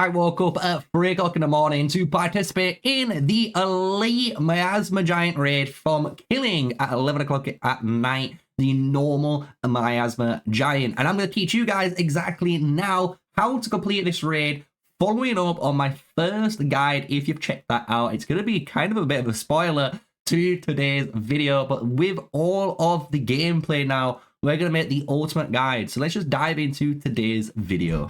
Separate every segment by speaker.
Speaker 1: I woke up at 3 o'clock in the morning to participate in the Elite Miasma Giant raid from killing at 11 o'clock at night the normal Miasma Giant. And I'm going to teach you guys exactly now how to complete this raid, following up on my first guide. If you've checked that out, it's going to be kind of a bit of a spoiler to today's video, but with all of the gameplay now, we're going to make the ultimate guide. So let's just dive into today's video.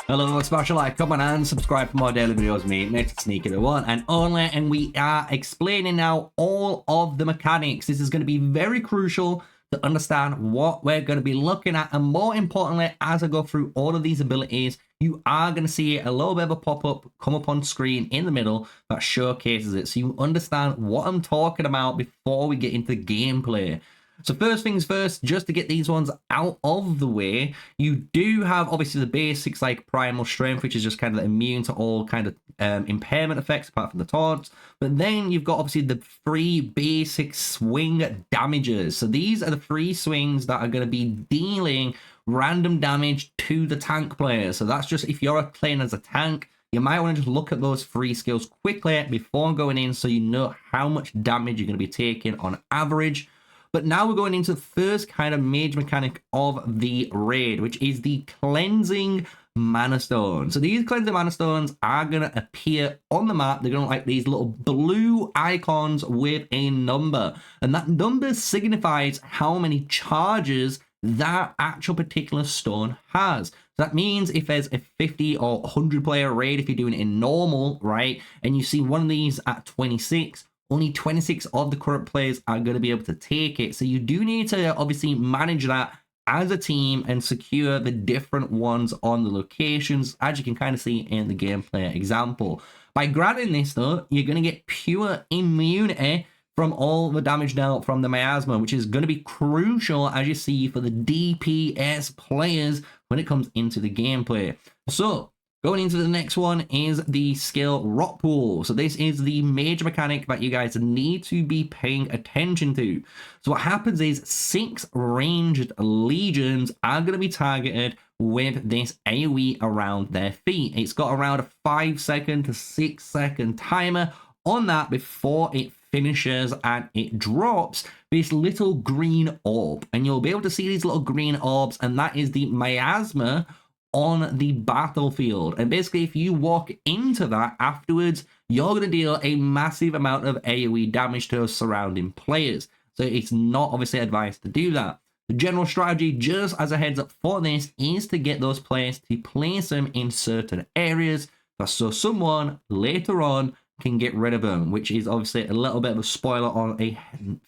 Speaker 1: Hello, smash a like, comment and subscribe for more daily videos, me, MrSneakyy the one and only, and we are explaining now all of the mechanics. This is going to be very crucial to understand what we're going to be looking at, and more importantly, as I go through all of these abilities, you are going to see a little bit of a pop-up come up on screen in the middle that showcases it, so you understand what I'm talking about before we get into gameplay. So first things first, just to get these ones out of the way, you do have obviously the basics like primal strength, which is just kind of immune to all kind of impairment effects apart from the taunts. But then you've got obviously the 3 basic swing damages. So these are the 3 swings that are going to be dealing random damage to the tank player. So that's just if you're playing as a tank, you might want to just look at those 3 skills quickly before going in so you know how much damage you're going to be taking on average. But now we're going into the first kind of major mechanic of the raid, which is the cleansing mana stones. So these cleansing mana stones are going to appear on the map. They're going to look like these little blue icons with a number. And that number signifies how many charges that actual particular stone has. So that means if there's a 50 or 100 player raid, if you're doing it in normal, right, and you see one of these at 26, only 26 of the current players are going to be able to take it. So you do need to obviously manage that as a team and secure the different ones on the locations, as you can kind of see in the gameplay example. By granting this though, you're going to get pure immunity from all the damage dealt from the miasma, which is going to be crucial, as you see, for the DPS players when it comes into the gameplay. So going into the next one is the skill rock pool. So this is the major mechanic that you guys need to be paying attention to. So what happens is 6 ranged legions are going to be targeted with this AoE around their feet. It's got around a 5-second to 6-second timer on that before it finishes, and it drops this little green orb. And you'll be able to see these little green orbs, and that is the miasma on the battlefield. And basically if you walk into that afterwards, you're going to deal a massive amount of AoE damage to surrounding players. So it's not obviously advised to do that. The general strategy, just as a heads up for this, is to get those players to place them in certain areas so someone later on can get rid of them, which is obviously a little bit of a spoiler on a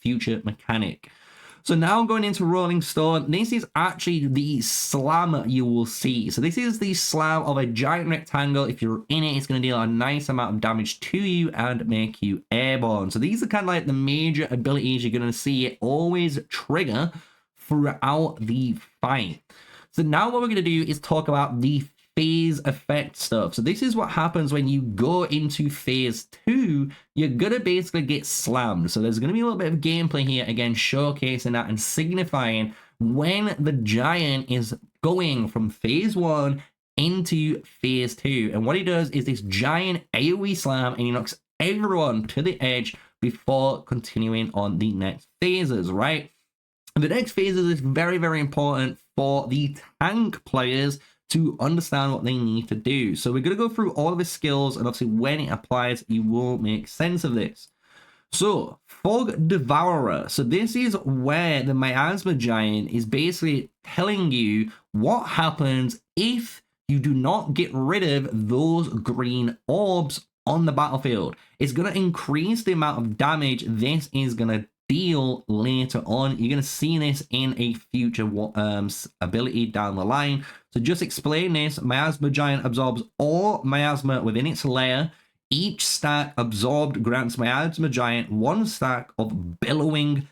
Speaker 1: future mechanic. So now going into Rolling Stone, this is actually the slam you will see. So this is the slam of a giant rectangle. If you're in it, it's going to deal a nice amount of damage to you and make you airborne. So these are kind of like the major abilities you're going to see it always trigger throughout the fight. So now what we're going to do is talk about the phase effect stuff. So this is what happens when you go into phase 2. You're gonna basically get slammed. So there's gonna be a little bit of gameplay here, again showcasing that and signifying when the giant is going from phase 1 into phase 2. And what he does is this giant AoE slam, and he knocks everyone to the edge before continuing on the next phases, right? And the next phases is very, very important for the tank players to understand what they need to do. So we're going to go through all of the skills, and obviously when it applies, you will make sense of this. So Fog Devourer. So this is where the Miasma Giant is basically telling you what happens if you do not get rid of those green orbs on the battlefield. It's going to increase the amount of damage this is going to deal later on. You're going to see this in a future ability down the line. So just explain this. Miasma Giant absorbs all miasma within its layer. Each stack absorbed grants Miasma Giant 1 stack of billowing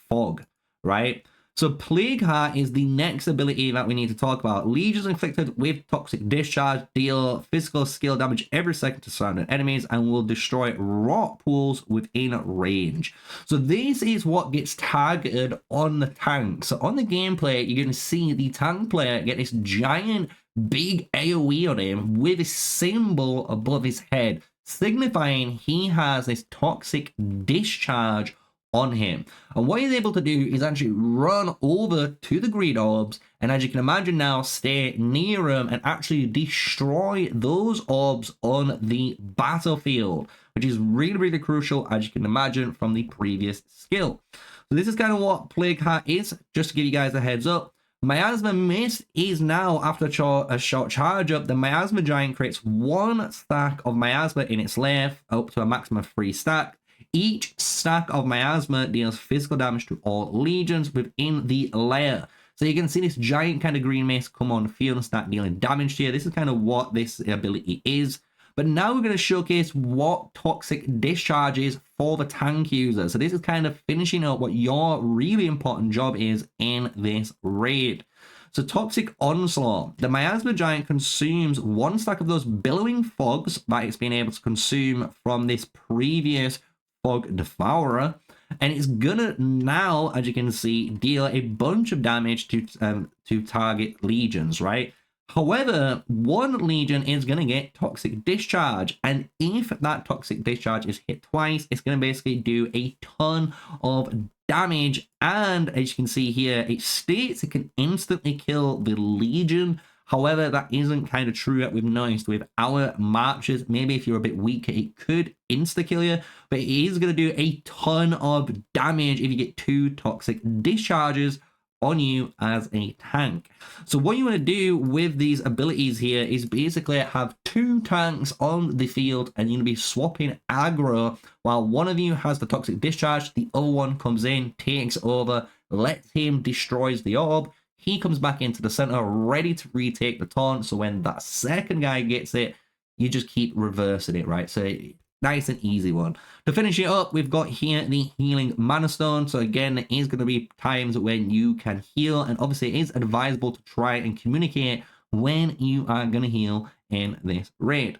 Speaker 1: fog, right? So Plague Heart is the next ability that we need to talk about. Legions inflicted with Toxic Discharge deal physical skill damage every second to surrounding enemies and will destroy rock pools within range. So this is what gets targeted on the tank. So on the gameplay, you're going to see the tank player get this giant big AoE on him with a symbol above his head, signifying he has this Toxic Discharge on him. And what he's able to do is actually run over to the green orbs, and as you can imagine now, stay near them and actually destroy those orbs on the battlefield, which is really, really crucial, as you can imagine from the previous skill. So this is kind of what Plague Heart is, just to give you guys a heads up. Miasma Mist is now, after a short charge up, the Miasma Giant creates 1 stack of Miasma in its lair, up to a maximum of 3 stack. Each stack of Miasma deals physical damage to all legions within the layer. So you can see this giant kind of green mist come on the field and start dealing damage to you. This is kind of what this ability is. But now we're going to showcase what Toxic Discharge is for the tank user. So this is kind of finishing up what your really important job is in this raid. So Toxic Onslaught. The Miasma Giant consumes 1 stack of those billowing fogs that it's been able to consume from this previous Fog Devourer, and it's gonna now, as you can see, deal a bunch of damage to target legions, right? However, 1 legion is gonna get Toxic Discharge, and if that Toxic Discharge is hit twice, it's gonna basically do a ton of damage. And as you can see here, it states it can instantly kill the legion. However, that isn't kind of true that we've noticed with our marchers. Maybe if you're a bit weaker, it could insta-kill you, but it is going to do a ton of damage if you get 2 Toxic Discharges on you as a tank. So what you want to do with these abilities here is basically have 2 tanks on the field, and you're going to be swapping aggro. While one of you has the Toxic Discharge, the other one comes in, takes over, lets him, destroys the orb. He comes back into the center ready to retake the taunt. So when that second guy gets it, you just keep reversing it, right? So nice and easy one. To finish it up, we've got here the Healing Mana Stone. So again, there is going to be times when you can heal. And obviously it is advisable to try and communicate when you are going to heal in this raid.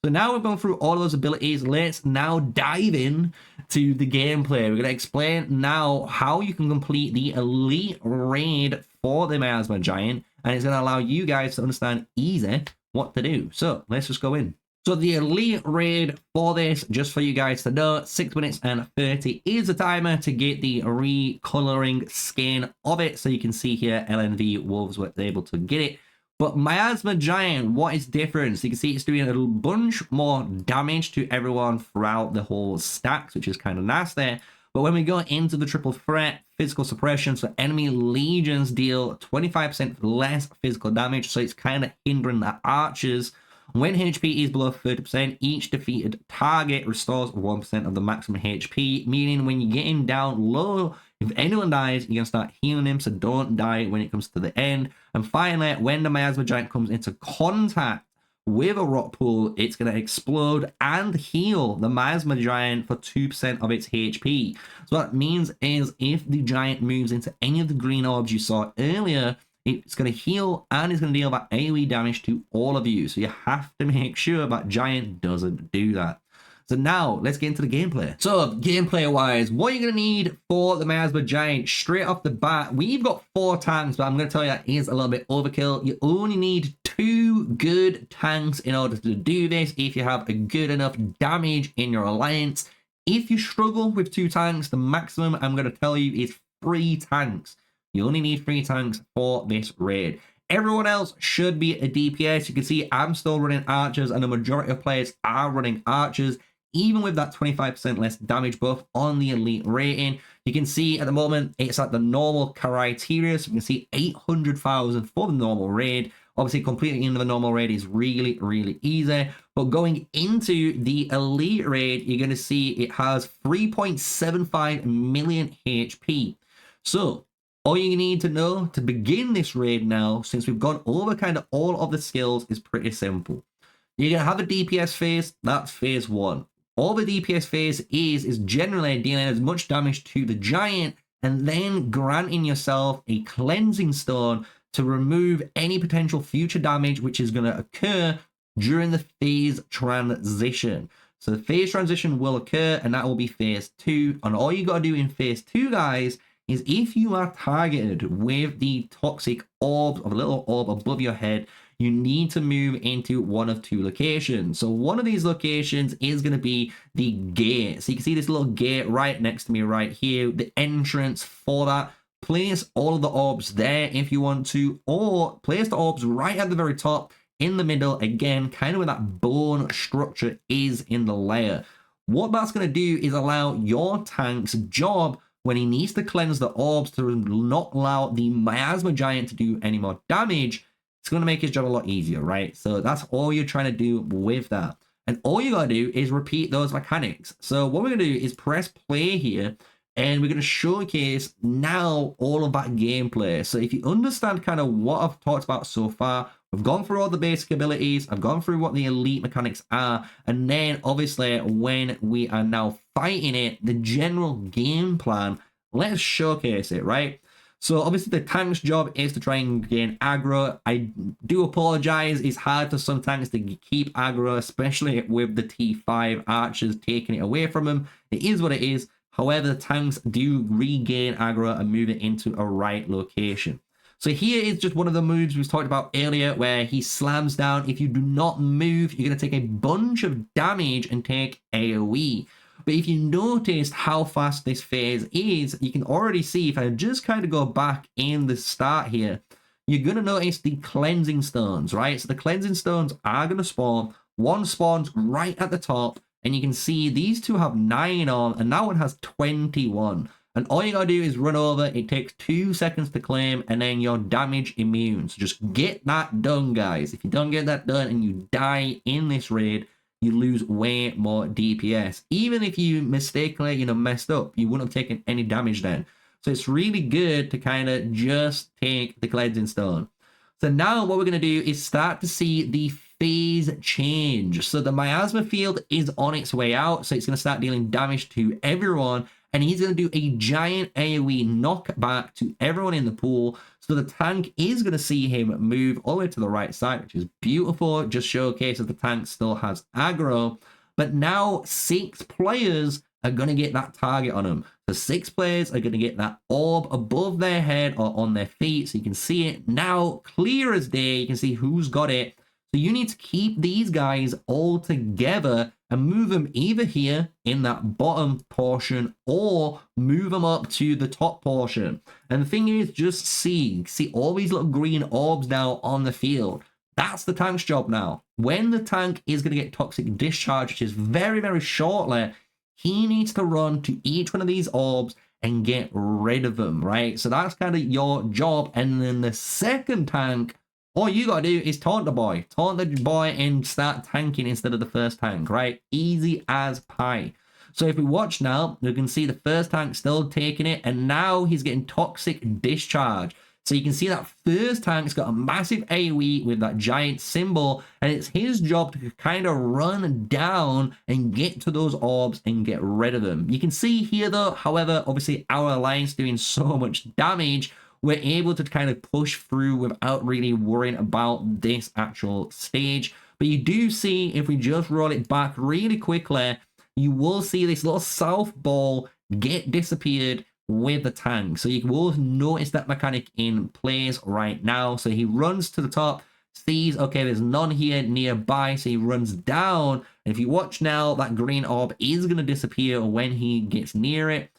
Speaker 1: So now we've gone through all those abilities. Let's now dive in to the gameplay. We're going to explain now how you can complete the elite raid for the Miasma Giant, and it's going to allow you guys to understand easy what to do. So let's just go in. So the elite raid for this, just for you guys to know, 6 minutes and 30 is the timer to get the recoloring skin of it. So you can see here, LNV Wolves were able to get it. But Miasma Giant, what is different? So you can see it's doing a little bunch more damage to everyone throughout the whole stacks, which is kind of nice there. But when we go into the triple threat, physical suppression, so enemy legions deal 25% less physical damage, so it's kind of hindering the archers. When HP is below 30%, each defeated target restores 1% of the maximum HP, meaning when you're getting down low, if anyone dies, you're going to start healing them, so don't die when it comes to the end. And finally, when the Miasma Giant comes into contact with a rock pool, it's going to explode and heal the Miasma Giant for 2% of its HP. So what that means is if the Giant moves into any of the green orbs you saw earlier, it's going to heal and it's going to deal that AoE damage to all of you. So you have to make sure that Giant doesn't do that. So now let's get into the gameplay. So gameplay wise, what you're going to need for the Miasma Giant straight off the bat, we've got 4 tanks, but I'm going to tell you that is a little bit overkill. You only need 2 good tanks in order to do this if you have a good enough damage in your alliance. If you struggle with 2 tanks, the maximum I'm going to tell you is 3 tanks. You only need 3 tanks for this raid. Everyone else should be a DPS. You can see I'm still running archers and the majority of players are running archers. Even with that 25% less damage buff on the elite rating, you can see at the moment it's at the normal criteria. So you can see 800,000 for the normal raid. Obviously, completing into the normal raid is really, really easy. But going into the elite raid, you're going to see it has 3.75 million HP. So all you need to know to begin this raid now, since we've gone over kind of all of the skills, is pretty simple. You're going to have a DPS phase. That's phase 1. All the DPS phase is generally dealing as much damage to the Giant and then granting yourself a cleansing stone to remove any potential future damage which is going to occur during the phase transition. So the phase transition will occur, and that will be phase 2. And all you got to do in phase 2, guys, is if you are targeted with the toxic orb, of a little orb above your head, you need to move into one of 2 locations. So one of these locations is going to be the gate. So you can see this little gate right next to me right here, the entrance for that. Place all of the orbs there if you want to, or place the orbs right at the very top in the middle, again, kind of where that bone structure is in the layer. What that's going to do is allow your tank's job when he needs to cleanse the orbs to not allow the Miasma Giant to do any more damage. It's going to make his job a lot easier, right? So that's all you're trying to do with that. And all you got to do is repeat those mechanics. So what we're going to do is press play here, and we're going to showcase now all of that gameplay. So if you understand kind of what I've talked about so far, we've gone through all the basic abilities, I've gone through what the elite mechanics are, and then obviously when we are now fighting it, the general game plan, let's showcase it, right? So obviously the tank's job is to try and gain aggro. I do apologize, it's hard for some tanks to keep aggro, especially with the T5 archers taking it away from them. It is what it is. However, the tanks do regain aggro and move it into a right location. So here is just one of the moves we talked about earlier where he slams down. If you do not move, you're going to take a bunch of damage and take AoE. But if you noticed how fast this phase is, you can already see, if I just kind of go back in the start here, you're going to notice the cleansing stones, right? So the cleansing stones are going to spawn. One spawns right at the top, and you can see these 2 have 9 on, and that one has 21. And all you gotta do is run over. It takes 2 seconds to claim, and then you're damage immune. So just get that done, guys. If you don't get that done and you die in this raid, you lose way more DPS. Even if you mistakenly, messed up, you wouldn't have taken any damage then. So it's really good to kind of just take the cleansing stone. So now what we're going to do is start to see the phase change. So the miasma field is on its way out. So it's going to start dealing damage to everyone. And he's going to do a giant AoE knockback to everyone in the pool. So the tank is going to see him move all the way to the right side, which is beautiful. Just showcases the tank still has aggro. But now 6 players are going to get that target on them. So 6 players are going to get that orb above their head or on their feet. So you can see it now clear as day. You can see who's got it. So you need to keep these guys all together and move them either here in that bottom portion or move them up to the top portion. And the thing is, just see all these little green orbs now on the field. That's the tank's job now. When the tank is going to get toxic discharge, which is very, very shortly, he needs to run to each one of these orbs and get rid of them, right? So that's kind of your job. And then the second tank, all you gotta do is taunt the boy. Taunt the boy and start tanking instead of the first tank, right? Easy as pie. So if we watch now, you can see the first tank still taking it, and now he's getting toxic discharge. So you can see that first tank's got a massive AoE with that giant symbol, and it's his job to kind of run down and get to those orbs and get rid of them. You can see here though, however, obviously our alliance doing so much damage, we're able to kind of push through without really worrying about this actual stage. But you do see, if we just roll it back really quickly, you will see this little south ball get disappeared with the tank. So you will notice that mechanic in place right now. So he runs to the top, sees, okay, there's none here nearby, so he runs down. And if you watch now, that green orb is going to disappear when he gets near it.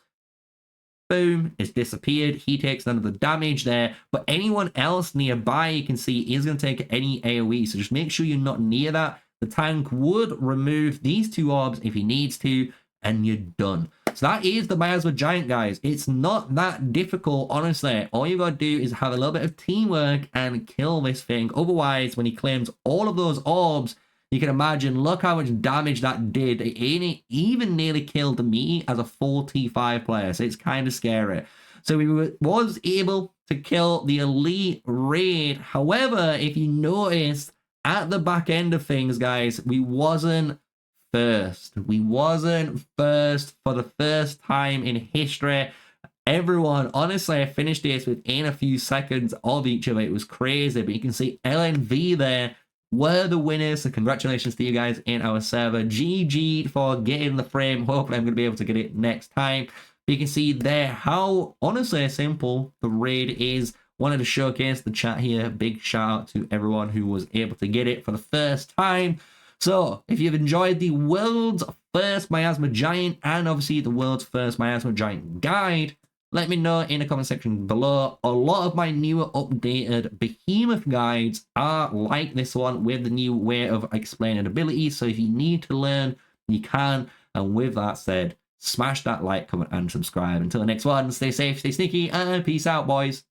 Speaker 1: Boom, it's disappeared. He takes none of the damage there, but anyone else nearby you can see is going to take any AoE, so just make sure you're not near that. The tank would remove these 2 orbs if he needs to, and you're done. So that is the Miasma Giant, guys. It's not that difficult, honestly. All you gotta do is have a little bit of teamwork and kill this thing. Otherwise, when he claims all of those orbs, you can imagine, look how much damage that did. It even nearly killed me as a full T5 player, so it's kind of scary. So we was able to kill the elite raid. However, if you notice, at the back end of things, guys, we wasn't first. We wasn't first for the first time in history. everyone, honestly, I finished this within a few seconds of each other. It was crazy, but you can see LNV there were the winners. So congratulations to you guys in our server. GG for getting the frame. Hopefully I'm going to be able to get it next time. But you can see there how honestly simple the raid is. Wanted to showcase the chat here. Big shout out to everyone who was able to get it for the first time. So if you've enjoyed the world's first Miasma Giant and obviously the world's first Miasma Giant guide, let me know in the comment section below. A lot of my newer updated Behemoth guides are like this one with the new way of explaining abilities. So if you need to learn, you can. And with that said, smash that like, comment, and subscribe. Until the next one, stay safe, stay sneaky, and peace out, boys.